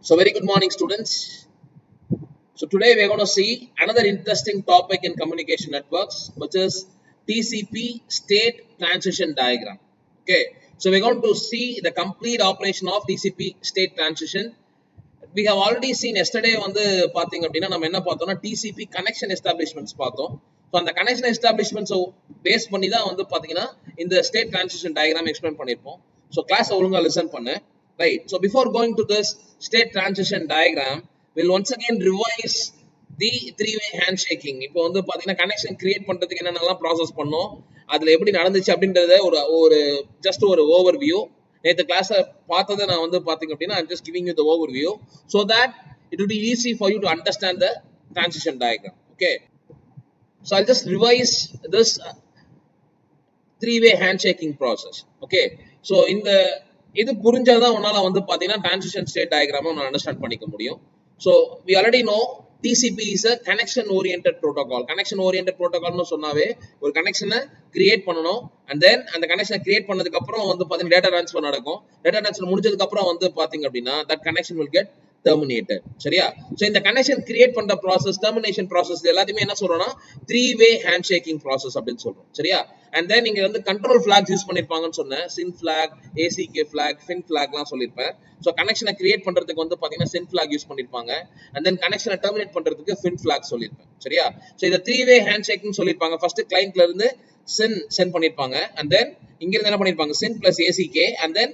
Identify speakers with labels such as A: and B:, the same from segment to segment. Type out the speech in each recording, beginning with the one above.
A: So very good morning, students. So today we are going to see another interesting topic in communication networks, which is TCP state transition diagram. Okay, so we're going to see the complete operation of TCP state transition. We have already seen yesterday வந்து பாத்தீங்க அப்படின்னா நம்ம என்ன பார்த்தோம்னா TCP connection establishments பார்த்தோம். So அந்த connection எஸ்டாப்ளிஷ்மெண்ட்ஸை base பண்ணி தான் வந்து பாத்தீங்கன்னா இந்த ஸ்டேட் டிரான்சிஷன் டயக்ராம் எக்ஸ்பிளைன் பண்ணியிருப்போம். ஸோ கிளாஸ் ஒழுங்கா லிசன் பண்ணு. Right. So before going to this state transition diagram will once again revise the three way handshaking. இப்போ வந்து பாத்தீங்கன்னா கனெக்ஷன் கிரியேட் பண்றதுக்கு என்னென்னலாம் ப்ராசஸ் பண்ணோம், அதுல எப்படி நடந்துச்சு அப்படின்றத ஒரு ஜஸ்ட் ஒரு ஓவர் வியூ. நேற்று கிளாஸை பார்த்ததை நான் வந்து பாத்தீங்க அப்படின்னா I'm just giving you the overview so that it will be easy for you to understand the transition diagram. Okay, so I'll just revise this three-way handshaking process. Okay, so இந்த இது புரிஞ்சாதான் உன்னால வந்து பாத்தீங்கன்னா transition state diagram உன்னால understand பண்ணிக்க முடியும். So we already know TCP is a connection oriented protocol. Connection oriented protocol னு சொன்னாவே ஒரு கனெக்ஷனை கிரியேட் பண்ணனும், and then அந்த கனெக்ஷனை கிரியேட் பண்ணதுக்கு அப்புறம் வந்து பாத்தீங்கன்னா டேட்டா ட்ரான்ஸ்ஃபர் நடக்கும். டேட்டா ட்ரான்ஸ்ஃபர் முடிஞ்சதுக்கு அப்புறம் வந்து பாத்தீங்க அப்படின்னா that connection will get terminated. சரியா? சோ இந்த கனெக்ஷன் கிரியேட் பண்ற process, termination process எல்லாத்தையுமே என்ன சொல்றோம்னா three-way handshaking process அப்படின்னு சொல்றோம். சரியா? and then இங்க வந்து கண்ட்ரோல் ஃபிளாக்ஸ் யூஸ் பண்ணிருப்பாங்கன்னு சொன்னேன். SYN flag, ACK flag, FIN flagலாம் சொல்லிருப்பேன். சோ கனெக்ஷனை கிரியேட் பண்றதுக்கு வந்து பாத்தீங்கன்னா SYN flag யூஸ் பண்ணிருப்பாங்க, and then கனெக்ஷனை டெர்மினேட் பண்றதுக்கு FIN flag சொல்லிருப்பேன். சரியா? சோ இத three-way handshaking சொல்லிருப்பாங்க. ஃபர்ஸ்ட் கிளையன்ட்ல இருந்து SYN சென்ட் பண்ணிருப்பாங்க, and then இங்க இருந்து என்ன பண்ணிருப்பாங்க SYN plus ACK, and then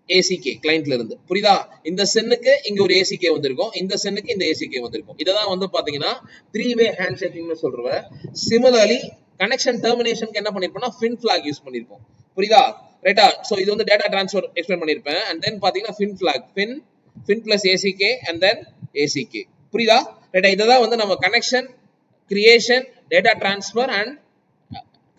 A: ACK கிளையன்ட்ல இருந்து. புரியுதா? இந்த சென்னுக்கு இங்க ஒரு ACK வந்திருக்கும், இந்த சென்னுக்கு இந்த ACK வந்திருக்கும். இததான் வந்து பாத்தீங்கன்னா three-way handshaking சொல்றவ. சிமிலர்லி கனெக்ஷன் டெர்மினேஷனுக்கு என்ன பண்ணிருப்போம்னா FIN flag யூஸ் பண்ணிருப்போம். புரியுதா? ரைட்டா? சோ இது வந்து டேட்டா ட்ரான்ஸ்ஃபர் எக்ஸ்பிளைன் பண்ணிருப்பேன், and then பாத்தீங்கன்னா FIN flag, FIN plus ACK and then ACK. புரியுதா? ரைட்டா? இததான் வந்து நம்ம connection creation, data transfer and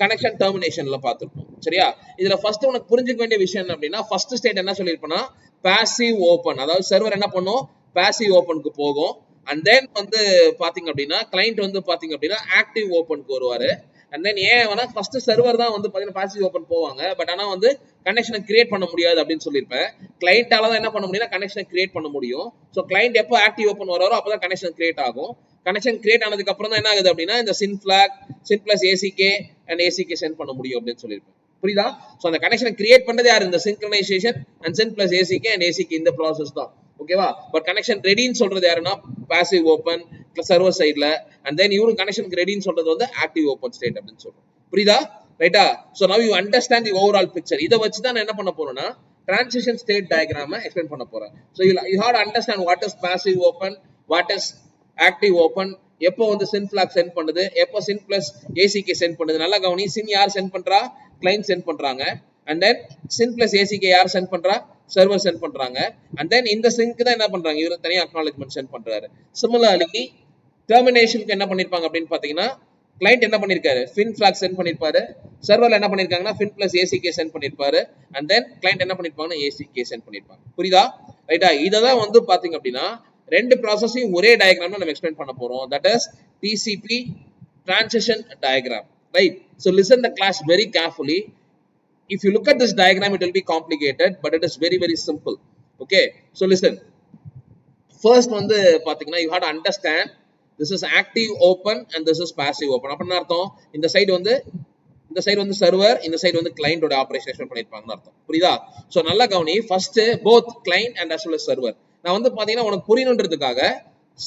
A: connection டெர்மினேஷன்ல பார்த்திருப்போம். சரியா? இதுல ஃபர்ஸ்ட் உனக்கு புரிஞ்சுக்க வேண்டிய விஷயம் என்ன அப்படின்னா, ஃபர்ஸ்ட் ஸ்டேட் என்ன சொல்லிருப்பேன்னா பாசிவ் ஓபன், அதாவது சர்வர் என்ன பண்ணும் பாசிவ் ஓபனுக்கு போகும், அண்ட் தென் வந்து பாத்தீங்க அப்படின்னா கிளையண்ட் வந்து பாத்தீங்க அப்படின்னா ஆக்டிவ் ஓபனுக்கு வருவாரு. அண்ட் தென் ஏன் வேணா ஃபர்ஸ்ட் சர்வர் தான் வந்து பாத்தீங்கன்னா பாசிவ் ஓபன் போவாங்க, பட் ஆனா வந்து கனெக்ஷனை கிரியேட் பண்ண முடியாது அப்படின்னு சொல்லியிருப்பேன். கிளையண்டால தான் என்ன பண்ண முடியும்னா கனெக்ஷனை கிரியேட் பண்ண முடியும். ஸோ கிளையண்ட் எப்போ ஆக்டிவ் ஓபன் வராரோ அப்பதான் கனெக்ஷன் கிரியேட் ஆகும். கனெக்ஷன் கிரியேட் ஆனதுக்கு அப்புறம் தான் என்ன ஆகுது அப்படின்னா இந்த SYN flag, SYN plus ACK and ACK sent பண்ண முடியும் அப்படின்னு சொல்லியிருப்பேன். புரியுதா? சோ அந்த கனெக்ஷனை கிரியேட் பண்ணது யார்? இந்த synchronisation and SYN plus ACK and ACK இந்த ப்ராசஸ் தான். ஓகேவா? பட் கனெக்ஷன் ரெடின்னு சொல்றது யாருன்னா பாசிவ் ஓபன் சர்வர் சைடுல, and then இவரு கனெக்ஷனுக்கு ரெடின்னு சொல்றது வந்து ஆக்டிவ் ஓபன் ஸ்டேட் அப்படின்னு சொல்றோம். புரியுதா? ரைட்டா? சோ நவ you understand the overall picture. இத வச்சு தான் நான் என்ன பண்ண போறேன்னா transition state diagram எக்ஸ்பிளைன் பண்ண போறேன். So you have to understand what is passive open, what is active open, எப்போ வந்து SYN flag சென்ட் பண்ணுது, எப்போ SYN plus ACK சென்ட் பண்ணுது. நல்லா கவனி. SYN யார் சென்ட் பண்றா? கிளையன்ட் சென்ட் பண்றாங்க, and then SYN plus ACK யார் சென்ட் பண்றா? சர்வர் சென்ட் பண்றாங்க, and then இந்த சிங்க்கு தான் என்ன பண்றாங்க இவரு தனியா அக்னாலஜ்மென்ட் சென்ட் பண்றாரு. சிமிலர்லி டெர்மினேஷனுக்கு என்ன பண்ணிருப்பாங்க அப்படின்னு பாத்தீங்கன்னா கிளையண்ட் என்ன பண்ணிருக்காரு FIN flag சென்ட் பண்ணிருப்பாரு, சர்வர்ல என்ன பண்ணிருக்காங்கன்னா FIN plus ACK சென்ட் பண்ணிருப்பாரு, and then கிளையண்ட் என்ன பண்ணிருப்பாங்கன்னா ACK சென்ட் பண்ணிருப்பாங்க. புரியுதா? ரைட்டா? இததான் வந்து பாத்தீங்க அப்படின்னா ரெண்டு ப்ராசஸையும் ஒரே டயக்ராம்ல நம்ம எக்ஸ்பிளைன் பண்ண போறோம். That is TCP transition diagram. Right? So listen the class very carefully. If you look at this diagram, it will be complicated, but it is very very simple. Okay? So listen. First வந்து பாத்தீங்கன்னா you have to understand this is active open and this is passive open. அப்படினா அர்த்தம் இந்த side வந்து server, இந்த side வந்து கிளையண்டோட operation explain பண்ணிருப்பாங்கன்னு அர்த்தம். புரியுதா? சோ நல்லா கவனி. First both client and as well as server. நான் வந்து பாத்தீங்கன்னா உனக்கு புரியணும்ன்றதுக்காக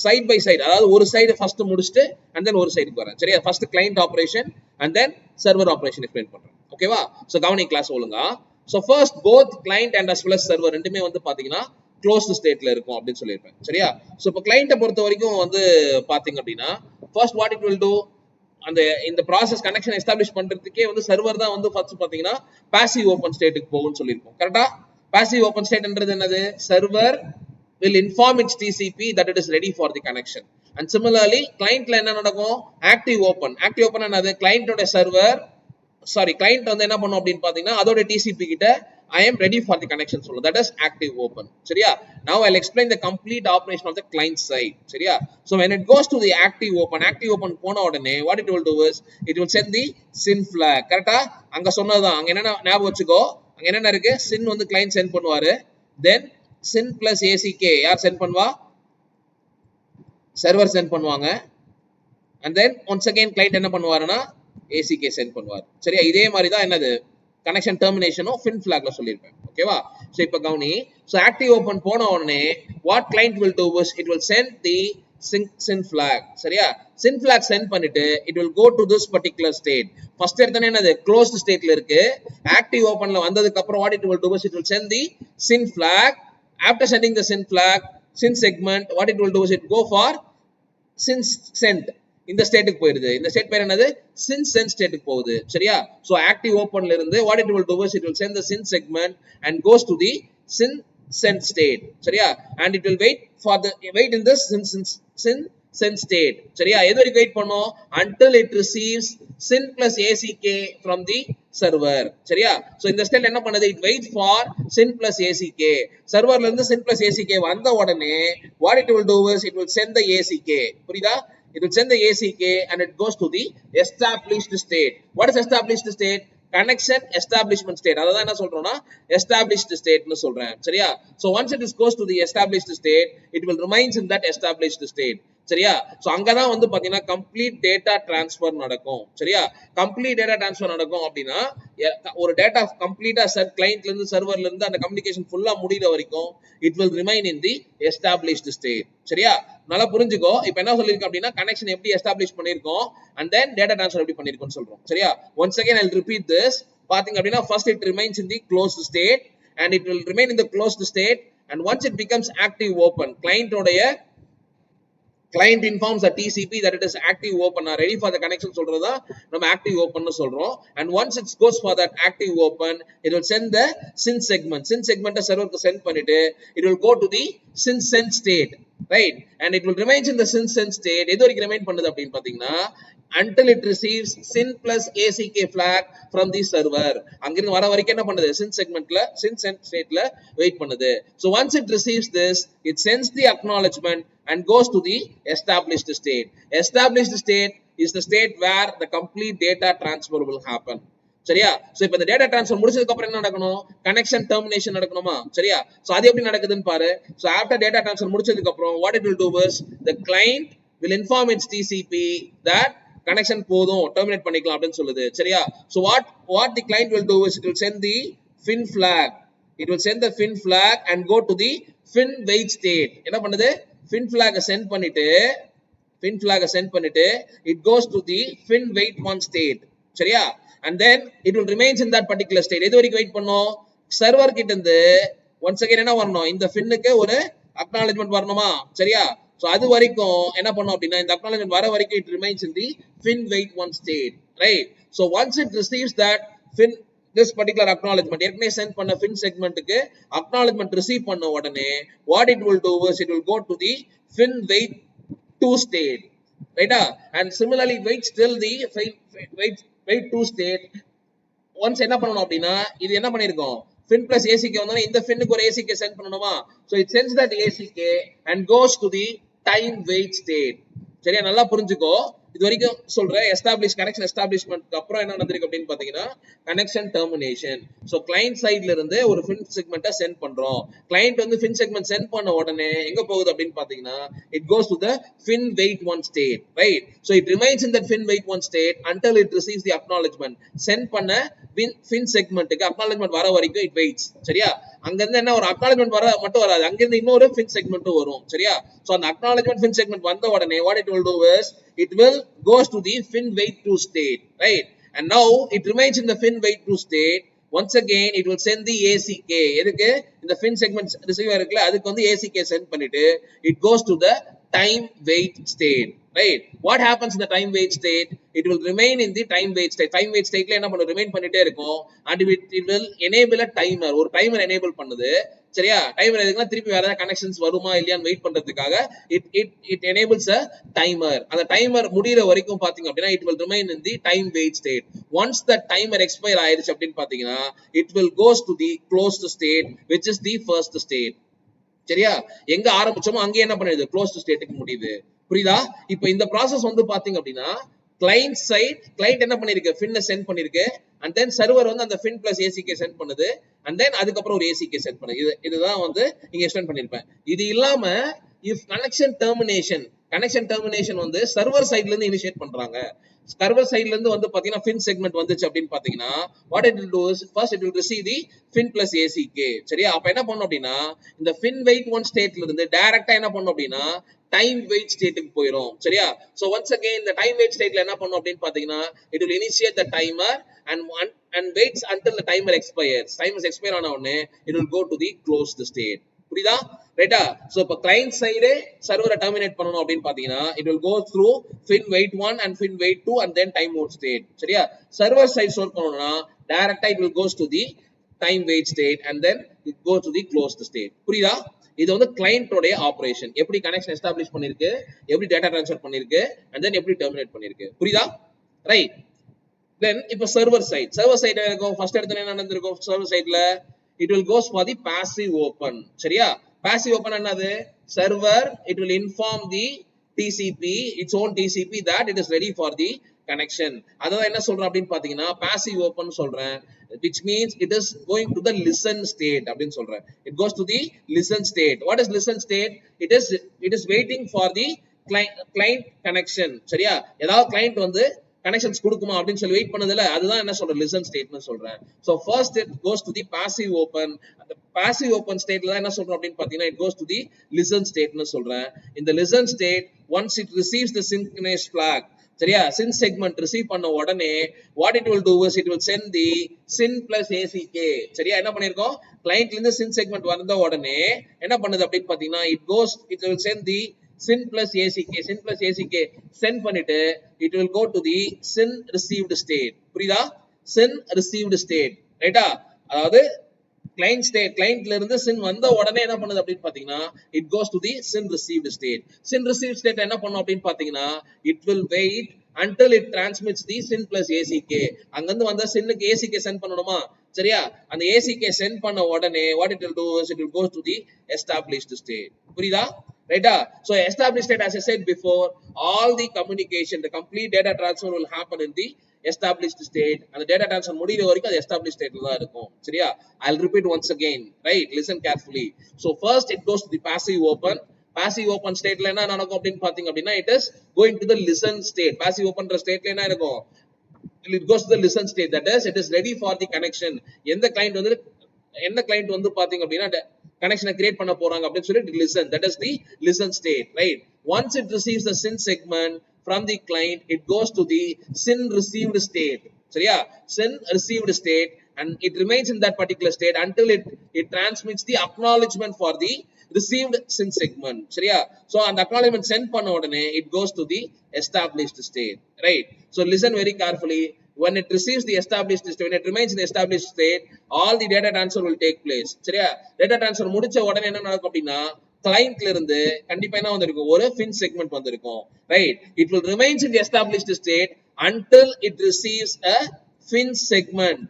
A: சைடு பை சைடு, அதாவது ஒரு சைடு ஃபர்ஸ்ட் முடிச்சிட்டு and then ஒரு சைடுக்கு வரேன். சரியா? First client operation and then server operation explain பண்றேன். ஓகேவா? சோ கவனி கிளாஸ் ஒழுங்கா. So first both client and as well as server ரெண்டுமே வந்து பாத்தீங்கன்னா க்ளோஸ்ட் ஸ்டேட்ல இருக்கும் அப்படின்னு சொல்லியிருப்பேன். சரியா? சோ இப்போ கிளையண்ட்டை பொறுத்த வரைக்கும் வந்து பாத்தீங்க அப்படின்னா first what it will do, அந்த இந்த ப்ராசஸ் கனெக்ஷன் எஸ்டாப்ளிஷ் பண்றதுக்கே வந்து சர்வர் தான் வந்து ஃபர்ஸ்ட் பாத்தீங்கன்னா பாசிவ் ஓபன் ஸ்டேட்டுக்கு போகும்னு சொல்லியிருப்போம். கரெக்டா? பாசிவ் ஓபன் ஸ்டேட்ன்றது என்னது? Server will inform its TCP that it is ready for the connection. And similarly clientல என்ன நடக்கும்? active open என்னது? clientோட சர்வர் client வந்து என்ன பண்ணும் அப்படின்னு பாத்தீங்கன்னா அதோட TCP கிட்ட I am ready for the connection சொல்லும். That is active open. சரியா? Now I'll explain the complete operation of the client side. சரியா? So when it goes to the active open போன உடனே what it will do is it will send the SYN flag. கரெக்ட்டா? அங்க சொன்னதுதான். அங்க என்ன ஞாபகம் வச்சுக்கோ, அங்க என்ன இருக்கு? SYN வந்து client சென்ட் பண்ணுவாரு, then sin plus ack யார் சென்ட் பண்ணுவா சர்வர் சென்ட் பண்ணுவாங்க and then once again client என்ன பண்ணுவாருன்னா ack சென்ட் பண்ணுவார் சரியா இதே மாதிரி தான் என்னது கனெக்ஷன் டெர்மினேஷனும் fin flagல சொல்லிருப்பேன் ஓகேவா சோ இப்போ கவுனி சோ ஆக்டிவ் ஓபன் போன உடனே what client will do is it will send the sin flag சரியா sin flag send பண்ணிட்டு it will go to this particular state first எடுத்தனே என்னது closed stateல இருக்கு active openல வந்ததுக்கு அப்புறம் what it will do is it will send the sin flag after sending the sin flag sin segment what it will do is it go for sin sent இந்த ஸ்டேட்டுக்கு போயிருது இந்த state பேர் என்னது sin sent ஸ்டேட்டுக்கு போகுது சரியா so active ஓபன்ல இருந்து what it will do is it will send the sin segment and goes to the sin sent state சரியா and it will wait in this sin sent state சரியா எது வரைக்கும் wait பண்ணும் until it receives sin plus ack from the server சரியா so இந்த state என்ன பண்ணுது it waits for sin plus ack சர்வர்ல இருந்து sin plus ack வந்த உடனே what it will do is it will send the ack புரியுதா it will send the ack and it goes to the established state what is established state connection establishment state அத தான் என்ன சொல்றோம்னா established state னு சொல்றேன் சரியா so once it goes to the established state it will remains in that established state சரியா so அங்க தான் வந்து பாத்தீங்கன்னா complete data transfer நடக்கும் சரியா complete data transfer நடக்கும் அப்படினா ஒரு டேட்டா கம்ப்ளீட்டா கிளையன்ட்ல இருந்து சர்வர்ல இருந்து அந்த கம்யூனிகேஷன் ஃபுல்லா முடியற வரைக்கும் it will remain in the established state சரியா நல்லா புரிஞ்சுக்கோ இப்போ என்ன சொல்லிருக்கேன் அப்படினா கனெக்ஷன் எப்படி எஸ்டாப்லிஷ் பண்ணிருக்கோம் and then data transfer எப்படி பண்ணிருக்கோம்னு சொல்றோம் சரியா once again I'll repeat this பாத்தீங்க அப்படினா first it remains in the closed state and it will remain in the closed state and once it becomes active open client informs the TCP that it is active open or ready for the connection சொல்றதா நம்ம active open னு சொல்றோம் and once it goes for that active open it will send the sin segment சர்வருக்கு send பண்ணிட்டு it will go to the sin sent state right and it will remain in the sin sent state எது வரைக்கும் remain பண்ணுது அப்படினு பாத்தீங்கன்னா until it receives sin plus ack flag from the server அங்கிருந்து வர வரைக்கும் என்ன பண்ணுது sin sent stateல வெயிட் பண்ணுது so once it receives this it sends the acknowledgement and goes to the established state is the state where the complete data transfer will happen சரியா so இப்போ இந்த data transfer முடிச்சதுக்கு அப்புறம் என்ன நடக்கணும் connection termination நடக்கணுமா சரியா so அது எப்படி நடக்குதுன்னு பாரு சோ ஆஃப்டர் டேட்டா ட்ரான்ஸ்ஃபர் முடிச்சதுக்கு அப்புறம் what it will do is the client will inform its TCP that connection போதும் டெர்மினேட் பண்ணிக்கலாம் அப்படினு சொல்லுது சரியா so what the client will do is it will send the fin flag and go to the fin wait state என்ன பண்ணுது fin flag send பண்ணிட்டு it goes to the fin wait one state சரியா and then it will remains in that particular state எது வரைக்கும் wait பண்ணும் server கிட்ட இருந்து once again என்ன வரணும் இந்த finக்கு ஒரு acknowledgement வரணுமா சரியா so அது வரைக்கும் என்ன பண்ணும் அப்படினா இந்த acknowledgement வர வரைக்கும் it remains in the fin wait one state right so once it receives that this particular acknowledgement ஏற்கனவே சென்ட் பண்ண fin segmentக்கு acknowledgement receive பண்ண உடனே what it will do is it will go to the fin wait 2 state right and similarly wait still the wait 2 state once என்ன பண்ணனும் அப்படினா இது என்ன பண்ணிருக்கோம் fin plus ack வந்தா இந்த finக்கு ஒரு ack சென்ட் பண்ணனுமா so it sends that ack and goes to the time wait state சரியா நல்லா புரிஞ்சுக்கோ இது வரைக்கும் சொல்றேன் கனெக்ஷன் எஸ்டாப்லிஷ்மென்ட்க்கு அப்புறம் என்ன நடந்திருக்கு அப்படினு பாத்தீங்கன்னா கனெக்ஷன் டெர்மினேஷன் சோ கிளையன்ட் சைடுல இருந்து ஒரு fin செக்மென்ட்ட சென்ட் பண்றோம் கிளையன்ட் வந்து fin செக்மென்ட் சென்ட் பண்ண உடனே எங்க போகுது அப்படினு பாத்தீங்கன்னா it goes to the fin wait one state right so it remains in that fin wait one state until it receives the acknowledgement sent பண்ண fin செக்மென்ட்க்கு acknowledgement வர வரைக்கும் it waits சரியா அங்க இருந்து என்ன ஒரு acknowledgement மட்டும் வராது அங்க இருந்து இன்னொரு fin செக்மென்ட் வரும் சரியா சோ அந்த acknowledgement fin செக்மென்ட் வந்த உடனே what it will do is it will goes to the fin wait 2 state right and now it remains in the fin wait 2 state once again it will send the ack எதுக்கு இந்த fin segment receiver இருக்குல அதுக்கு வந்து ack send பண்ணிட்டு it goes to the time wait state right what happens in the time wait state it will remain in the time wait stateல என்ன பண்ணும் remain பண்ணிட்டே இருக்கும் and it will enable a timer ஒரு timer enable பண்ணுது சரியா timer எதுக்குன்னா திருப்பி வேற ஏதாவது கனெக்ஷன்ஸ் வருமா இல்லையான்னு வெயிட் பண்றதுக்காக it enables a timer அந்த டைமர் முடியற வரைக்கும் பாத்தீங்க அப்படினா it will remain in the time wait state once the timer expire ஆயிருச்சு அப்படினு பாத்தீங்கன்னா it will goes to the closed state which is the first state சரியா எங்க ஆரம்பிச்சோமோ அங்க என்ன பண்ணுது closed stateக்கு முடியுது புரியுதா இப்போ இந்த process வந்து பாத்தீங்க அப்படினா client side client என்ன பண்ணிருக்கு fin சென்ட் பண்ணிருக்கு and then server வந்து அந்த fin plus ACK சென்ட் பண்ணுது and then அதுக்கு அப்புறம் ஒரு ACK சென்ட் பண்ணுது இதுதான் வந்து இங்க எக்ஸ்டெண்ட் பண்ணிருப்பேன் இது இல்லாம if connection termination வந்து சர்வர் சைடுல இருந்து இனிஷியேட் பண்றாங்க சர்வர் சைடுல இருந்து வந்து பாத்தீங்கன்னா fin செக்மெண்ட் வந்துச்சு அப்படினு பாத்தீங்கன்னா what it will do is first it will receive the fin plus ACK சரியா அப்ப என்ன பண்ணனும் அப்படினா இந்த fin wait one ஸ்டேட்ல இருந்து டைரக்ட்டா என்ன பண்ணனும் அப்படினா time wait ஸ்டேட்டுக்கு போயிடும் சரியா so once again இந்த time wait ஸ்டேட்ல என்ன பண்ணனும் அப்படினு பாத்தீங்கன்னா it will initiate the timer and waits until the timer expires expire ஆன உடனே it will go to the closed state புரியுதா ரைட்டா சோ இப்ப client side சர்வரை டெர்மினேட் பண்ணனும் அப்படினு பாத்தீங்கன்னா it will go through fin wait 1 and fin wait 2 and then time mode state சரியா சர்வர் சைடு ஸ்டோர் பண்ணனும்னா டைரக்ட்டா it will goes to the time wait state and then it goes to the closed state புரியுதா இது வந்து client உடைய operation எப்படி connection establish பண்ணிருக்கு எப்படி டேட்டா ட்ரான்ஸ்ஃபர் பண்ணிருக்கு and then எப்படி டெர்மினேட் பண்ணிருக்கு புரியுதா ரைட் then இப்ப சர்வர் சைடு இருக்கும் ஃபர்ஸ்ட் எடுத்தனே என்ன நடந்திருக்கும் சர்வர் சைடுல it will goes for the passive open சரியா passive open என்னது server it will inform the TCP its own TCP that it is ready for the connection அதான் என்ன சொல்றேன் அப்படினு பாத்தீங்கன்னா passive open சொல்றேன் which means it is going to the listen state அப்படினு சொல்றேன் it goes to the listen state what is listen state it is waiting for the client connection சரியா ஏதாவது client வந்து connections கொடுக்குமா அப்படினு சொல்லி வெயிட் பண்ணதுல அதுதான் என்ன சொல்ற லிசன் ஸ்டேட்னு சொல்றேன் so first it goes to the passive open அந்த passive open ஸ்டேட்ல தான் என்ன சொல்றோம் அப்படினு பாத்தீங்கன்னா it goes to the listen stateனு சொல்றேன் இந்த listen state once it receives the synchronous flag சரியா sin segment receive பண்ண உடனே what it will do is it will send the sin plus ACK சரியா என்ன பண்ணிருக்கோம் clientல இருந்து sin segment வந்த உடனே என்ன பண்ணுது அப்படினு பாத்தீங்கன்னா it will send the sin plus ACK send பண்ணிட்டு it will go to the sin received state புரியுதா sin received state ரைட்டா அதாவது clientல இருந்து sin வந்த உடனே என்ன பண்ணுது அப்படினு பாத்தீங்கன்னா it goes to the sin received state என்ன பண்ணும் அப்படினு பாத்தீங்கன்னா it will wait until it transmits the sin plus ACK அங்க இருந்து வந்த sinக்கு ACK send பண்ணனுமா சரியா அந்த ACK send பண்ண உடனே what it will do is it will go to the established state புரியுதா ரைட்டா so established state as I said before all the communication the complete data transfer will happen in the established state and the data transfer முடியற வரைக்கும் அது established state ல தான் இருக்கும் சரியா I'll repeat once again right listen carefully so first it goes to the passive open stateல என்ன நடக்கும் அப்படினு பாத்தீங்க அப்படினா it is going to the listen state passive open stateல என்ன இருக்கும் it goes to the listen state that is it is ready for the connection எந்த client வந்து பாத்தீங்க அப்படினா connection create பண்ண போறாங்க அப்படினு சொல்லி listen that is the listen state right once it receives the sin segment from the client it goes to the sin received state சரியா sin received state and it remains in that particular state until it transmits the acknowledgement for the received sin segment சரியா so அந்த acknowledgement send பண்ண உடனே it goes to the established state right so listen very carefully when it receives the established state when it remains in the established state all the data transfer will take place சரியா data transfer முடிச்ச உடனே என்ன நடக்கும் அப்படினா clientல இருந்து கண்டிப்பா என்ன வந்திருக்கும் ஒரு fin segment வந்திருக்கும் right it will remains in the established state until it receives a fin segment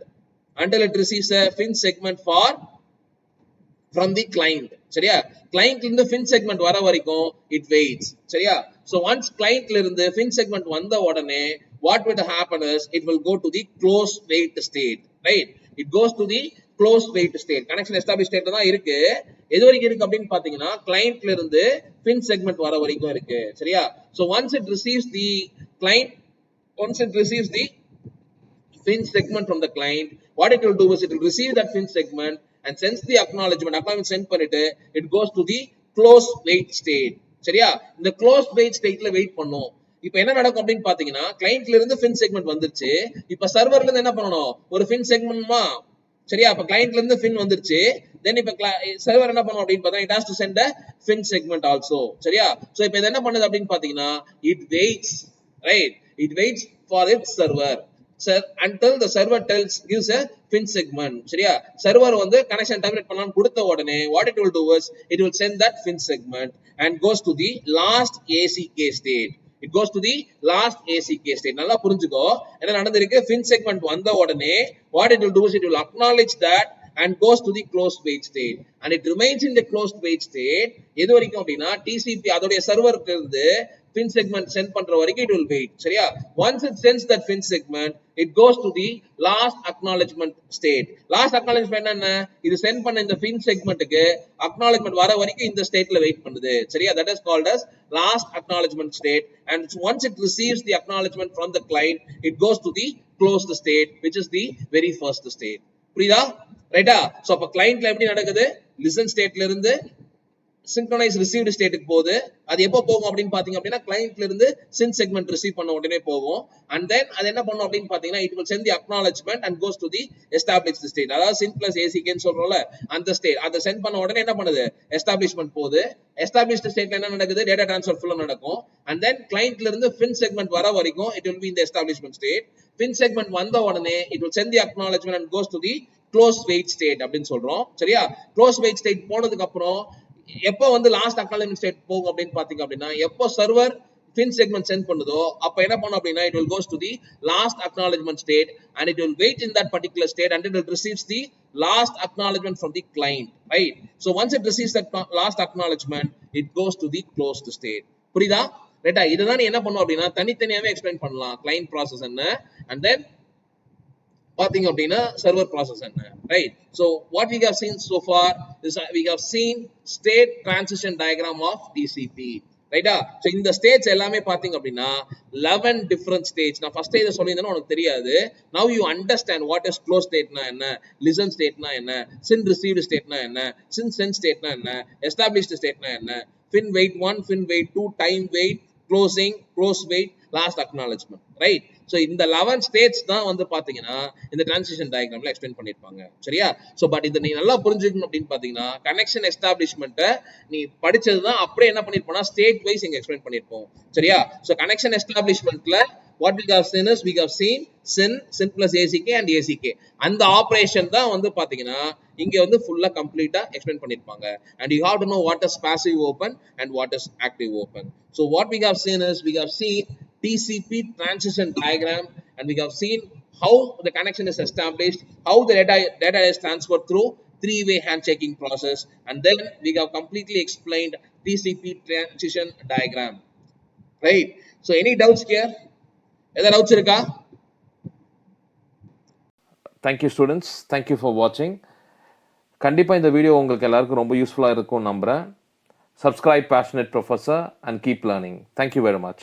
A: from the client சரியா clientல இருந்து fin segment வர வரைக்கும் it waits சரியா so once clientல இருந்து fin segment வந்த உடனே what will happen is it will go to the closed wait state right it goes to the closed wait state connection established state தான் இருக்கு எது வரைக்கும் இருக்கு அப்படினு பாத்தீங்கன்னா clientல இருந்து fin segment வர வரைக்கும் இருக்கு சரியா so once it receives the fin segment from the client what it will do is it will receive that fin segment and sends the acknowledgement send பண்ணிட்டு it goes to the closed wait state சரியா இந்த closed wait stateல wait பண்ணும் இப்போ என்ன நடக்கும் அப்படினு பாத்தீங்கன்னா clientல இருந்து fin segment வந்துருச்சு இப்போ சர்வர்ல இருந்து என்ன பண்ணனும் ஒரு fin segmentமா சரியா அப்ப clientல இருந்து fin வந்துருச்சு then இப்ப சர்வர் என்ன பண்ணும் அப்படினு பார்த்தா it has to send a fin segment also சரியா சோ இப்போ இது என்ன பண்ணுது அப்படினு பாத்தீங்கன்னா it waits right it waits for its server until the server gives a fin segment சரியா சர்வர் வந்து கனெக்ஷன் டெர்மினேட் பண்ணலாம்னு கொடுத்த உடனே what it will do is it will send that fin segment and goes to the last ACK state it goes to the last ACK state நல்லா புரிஞ்சுக்கோ என்ன நடந்திருக்கு fin segment வந்த உடனே what it will do is it will acknowledge that and goes to the closed wait state and it remains in the closed wait state எது வரைக்கும் அப்படினா TCP அதோட சர்வர்ல இருந்து fin segment send பண்ற வரைக்கும் it will wait. சரியா? Once it sends that fin segment, it goes to the last acknowledgement state. Last acknowledgement என்ன? இது send பண்ண இந்த fin segmentக்கு acknowledgement வர வரைக்கும் இந்த stateல wait பண்ணுது. சரியா? That is called as last acknowledgement state, and once it receives the acknowledgement from the client, it goes to the closed state, which is the very first state. புரியுதா? ரைட்டா? So அப்ப கிளையன்ட்ல எப்படி நடக்குது? listen stateல இருந்து synchronize received ஸ்டேட்டுக்கு போகுது. அது எப்போ போகும் அப்படின்னு பாத்தீங்க அப்படின்னா கிளையண்ட்ல இருந்து sin segment ரிசீவ் பண்ண உடனே போகும். and then அது என்ன பண்ணும் அப்படின்னு பாத்தீங்கன்னா it will send the acknowledgement and goes to the established state. அதாவது sin plus ACK ன்னு சொல்றோம்ல அந்த ஸ்டேட் அதை சென்ட் பண்ண உடனே என்ன பண்ணுது? எஸ்டாப்ளிஷ்மென்ட் போகுது. எஸ்டாப்ளிஷ்ட் ஸ்டேட்ல என்ன நடக்குது? டேட்டா ட்ரான்ஸ்ஃபர் ஃபுல்லா நடக்கும். and then கிளையண்ட்ல இருந்து fin segment வர வரைக்கும் it will be in the establishment state. fin segment வந்த உடனே it will send the acknowledgement and goes to the close wait state அப்படின்னு சொல்றோம். சரியா? close wait state போனதுக்கு அப்புறம் எப்போ வந்து லாஸ்ட் அக்னாலஜ்மென்ட் ஸ்டேட் போகும் அப்படின்னு பாத்தீங்க அப்படின்னா எப்போ சர்வர் fin segment send பண்ணுதோ அப்ப என்ன பண்ணும் அப்படின்னா it will goes to the last acknowledgement state and it will wait in that particular state until it receives the last acknowledgement from the client, right? So once it receives that last acknowledgement, it goes to the closed state. புரியுதா? ரைட்டா? இதுதான் நீ என்ன பண்ணும் அப்படின்னா தனித்தனியாவே explain பண்ணலாம் client process என்ன and then பாத்தீங்க அப்படின்னா சர்வர் ப்ராசஸ் என்ன, right? So what we have seen so far is we have seen state transition diagram of TCP, ரைட்டா? So இந்த ஸ்டேட்ஸ் எல்லாமே பாத்தீங்க அப்படின்னா 11 different states. நான் ஃபர்ஸ்ட் இத சொல்லியிருந்தேன்னா உனக்கு தெரியாது. Now you understand what is closed stateனா என்ன, listen stateனா என்ன, sin received stateனா என்ன, sin sent stateனா என்ன, established stateனா என்ன, fin wait 1, fin wait 2, time wait, closing, close wait, last acknowledgement, right? So இந்த 11 states தான் வந்து பாத்தீங்கன்னா இந்த டிரான்சிஷன் டயகிராம்ல எக்ஸ்பிளைன் பண்ணிருப்பாங்க. சரியா? சோ பட் இத நீ நல்லா புரிஞ்சுக்கணும் அப்படின்னு பாத்தீங்கன்னா கனெக்ஷன் எஸ்டாப்லிஷ்மென்ட்ட நீ படிச்சதுதான் அப்படியே என்ன பண்ணிருப்போம்னா ஸ்டேட் வைஸ் இங்க எக்ஸ்பிளைன் பண்ணிருப்போம். சரியா? சோ கனெக்ஷன் எஸ்டாப்லிஷ்மென்ட்ல what we have seen is we have seen sin plus ACK and ACK. அந்த ஆபரேஷன் தான் வந்து பாத்தீங்கன்னா இங்க வந்து ஃபுல்லா கம்ப்ளீட்டா எக்ஸ்பிளைன் பண்ணிருப்பாங்க. and you have to know what is passive open and what is active open. So what we have seen is we have seen TCP transition diagram, and we have seen how the connection is established, how the data is transferred through three-way handshaking process, and then we have completely explained TCP transition diagram, right? So any doubts here? Any doubts irukka?
B: Thank you students, thank you for watching. கண்டிப்பா இந்த video உங்களுக்கு எல்லாருக்கும் ரொம்ப யூஸ்ஃபுல்லா இருக்கும் நம்புறேன். Subscribe Passionate Professor and keep learning. Thank you very much.